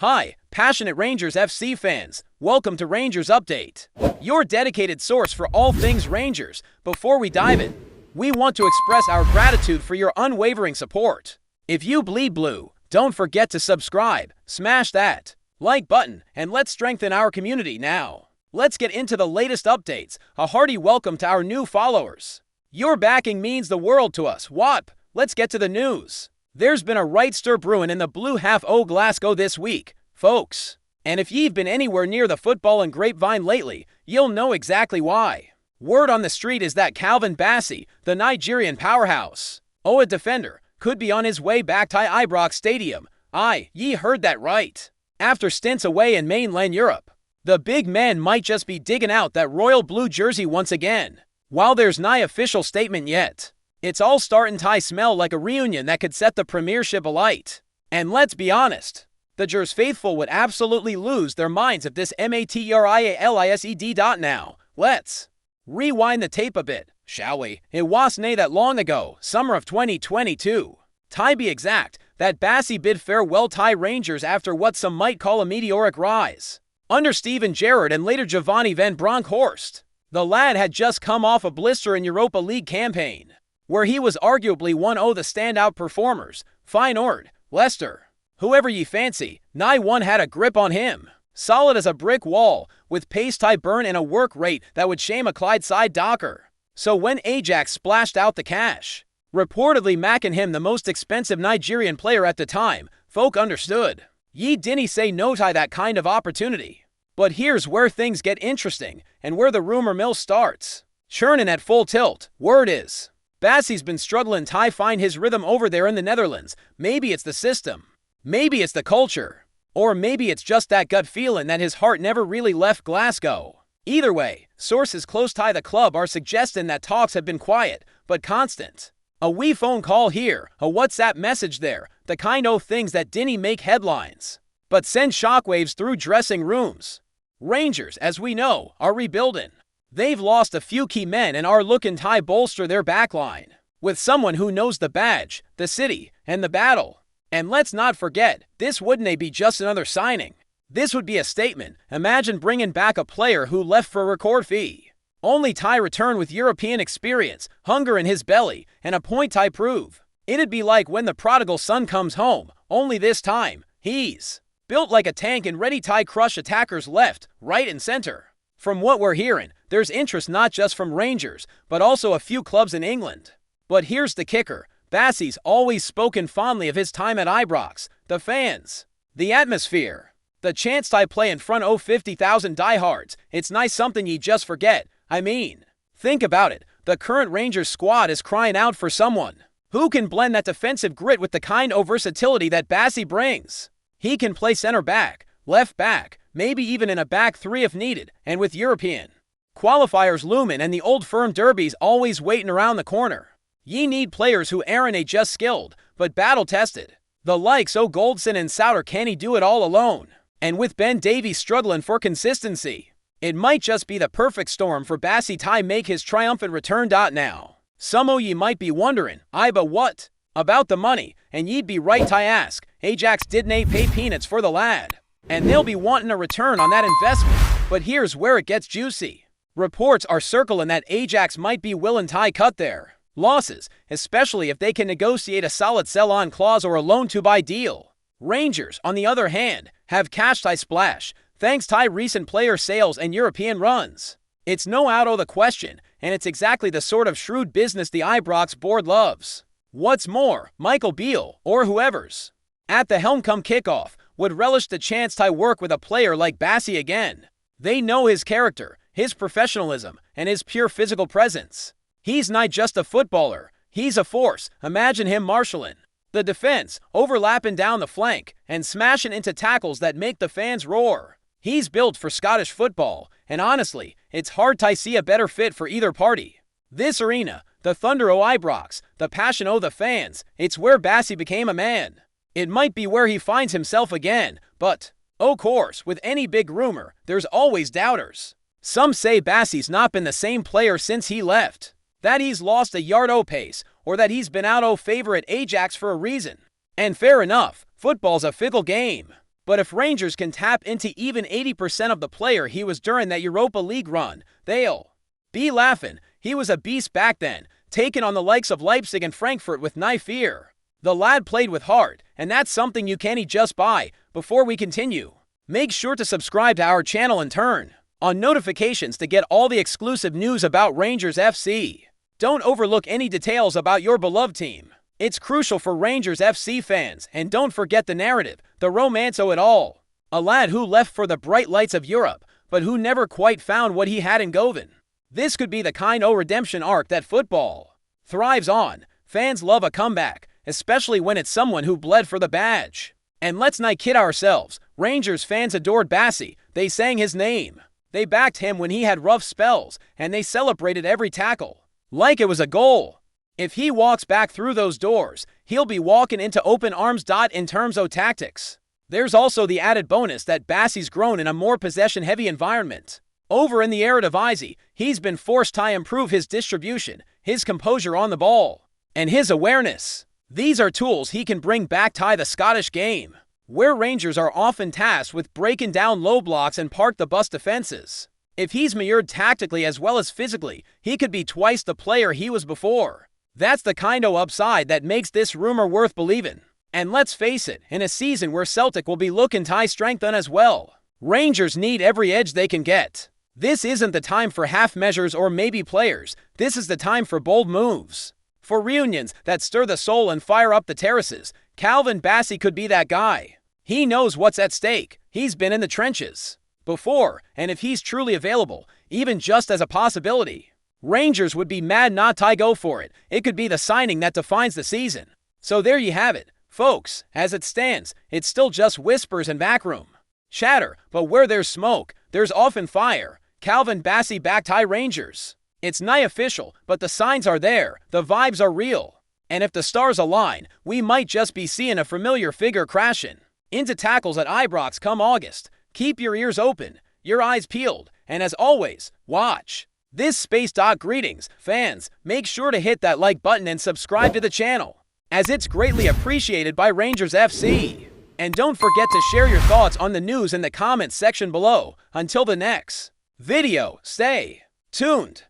Hi, passionate Rangers FC fans. Welcome to Rangers Update, your dedicated source for all things Rangers. Before we dive in, we want to express our gratitude for your unwavering support. If you bleed blue, don't forget to subscribe, smash that like button, and let's strengthen our community now. Let's get into the latest updates. A hearty welcome to our new followers. Your backing means the world to us. WAP. Let's get to the news. There's been a right stir brewing in the blue half o' Glasgow this week, folks. And if you've been anywhere near the football and grapevine lately, you'll know exactly why. Word on the street is that Calvin Bassey, the Nigerian powerhouse, a defender, could be on his way back to Ibrox Stadium. Aye, ye heard that right. After stints away in mainland Europe, the big man might just be digging out that royal blue jersey once again. While there's no official statement yet, it's all starting to smell like a reunion that could set the Premiership alight. And let's be honest, the Gers faithful would absolutely lose their minds if this materialised. Now, let's rewind the tape a bit, shall we? It wasn't that long ago, summer of 2022. To be exact, that Bassey bid farewell to Rangers after what some might call a meteoric rise. Under Steven Gerrard and later Giovanni van Bronckhorst, the lad had just come off a blistering Europa League campaign, where he was arguably one of the standout performers. Feyenoord, Leicester, whoever ye fancy, nigh one had a grip on him. Solid as a brick wall, with pace to burn and a work rate that would shame a Clydeside Docker. So when Ajax splashed out the cash, reportedly making him the most expensive Nigerian player at the time, folk understood. Ye didn't say no to that kind of opportunity. But here's where things get interesting, and where the rumor mill starts. Churning at full tilt, word is, Bassey's been struggling to find his rhythm over there in the Netherlands. Maybe it's the system, maybe it's the culture, or maybe it's just that gut feeling that his heart never really left Glasgow. Either way, sources close to the club are suggesting that talks have been quiet, but constant. A wee phone call here, a WhatsApp message there, the kind o' things that didn't make headlines, but send shockwaves through dressing rooms. Rangers, as we know, are rebuilding. They've lost a few key men and are looking to bolster their backline with someone who knows the badge, the city, and the battle. And let's not forget, this wouldn't be just another signing. This would be a statement. Imagine bringing back a player who left for a record fee, only to return with European experience, hunger in his belly, and a point to prove. It'd be like when the prodigal son comes home, only this time, he's built like a tank and ready to crush attackers left, right, and center. From what we're hearing, there's interest not just from Rangers, but also a few clubs in England. But here's the kicker. Bassey's always spoken fondly of his time at Ibrox, the fans, the atmosphere, the chance to play in front of 50,000 diehards. It's nice something ye just forget. I mean, think about it. The current Rangers squad is crying out for someone who can blend that defensive grit with the kind of versatility that Bassey brings. He can play center back, left back, maybe even in a back three if needed, and with European qualifiers looming and the old firm derbies always waiting around the corner, ye need players who aren't just skilled, but battle-tested. The likes o' Goldson and Souter can't do it all alone. And with Ben Davies struggling for consistency, it might just be the perfect storm for Bassey to make his triumphant return. Now, some o' ye might be wondering, but what about the money? And ye'd be right to ask. Ajax didn't pay peanuts for the lad, and they'll be wanting a return on that investment. But here's where it gets juicy. Reports are circling that Ajax might be willing to cut their losses, especially if they can negotiate a solid sell-on clause or a loan-to-buy deal. Rangers, on the other hand, have cash to splash, thanks to recent player sales and European runs. It's no out of the question, and it's exactly the sort of shrewd business the Ibrox board loves. What's more, Michael Beale, or whoever's at the helm come kickoff, would relish the chance to work with a player like Bassey again. They know his character, his professionalism, and his pure physical presence. He's not just a footballer, he's a force. Imagine him marshalling the defense, overlapping down the flank, and smashing into tackles that make the fans roar. He's built for Scottish football, and honestly, it's hard to see a better fit for either party. This arena, the thunder o' Ibrox, the passion o' the fans, it's where Bassey became a man. It might be where he finds himself again, but, of course, with any big rumor, there's always doubters. Some say Bassey's not been the same player since he left, that he's lost a yard o' pace, or that he's been out o' favor at Ajax for a reason. And fair enough, football's a fickle game. But if Rangers can tap into even 80% of the player he was during that Europa League run, they'll be laughing. He was a beast back then, taking on the likes of Leipzig and Frankfurt with no fear. The lad played with heart, and that's something you can't just buy. Before we continue, make sure to subscribe to our channel and turn on notifications to get all the exclusive news about Rangers FC. Don't overlook any details about your beloved team. It's crucial for Rangers FC fans, and don't forget the narrative, the romance of it all. A lad who left for the bright lights of Europe, but who never quite found what he had in Govan. This could be the kind of redemption arc that football thrives on. Fans love a comeback, especially when it's someone who bled for the badge. And let's not kid ourselves, Rangers fans adored Bassey. They sang his name. They backed him when he had rough spells, and they celebrated every tackle like it was a goal. If he walks back through those doors, he'll be walking into open arms. In terms of tactics, there's also the added bonus that Bassey's grown in a more possession-heavy environment. Over in the Eredivisie, he's been forced to improve his distribution, his composure on the ball, and his awareness. These are tools he can bring back to the Scottish game, where Rangers are often tasked with breaking down low blocks and park the bus defenses. If he's matured tactically as well as physically, he could be twice the player he was before. That's the kind of upside that makes this rumor worth believing. And let's face it, in a season where Celtic will be looking to strengthen as well, Rangers need every edge they can get. This isn't the time for half measures or maybe players. This is the time for bold moves. For reunions that stir the soul and fire up the terraces, Calvin Bassey could be that guy. He knows what's at stake. He's been in the trenches before, and if he's truly available, even just as a possibility, Rangers would be mad not to go for it. It could be the signing that defines the season. So there you have it, folks. As it stands, it's still just whispers and backroom chatter, but where there's smoke, there's often fire. Calvin Bassey backed Rangers. It's not official, but the signs are there, the vibes are real. And if the stars align, we might just be seeing a familiar figure crashing into tackles at Ibrox come August. Keep your ears open, your eyes peeled, and as always, watch this space. Greetings, fans. Make sure to hit that like button and subscribe to the channel, as it's greatly appreciated by Rangers FC. And don't forget to share your thoughts on the news in the comments section below. Until the next video, stay tuned.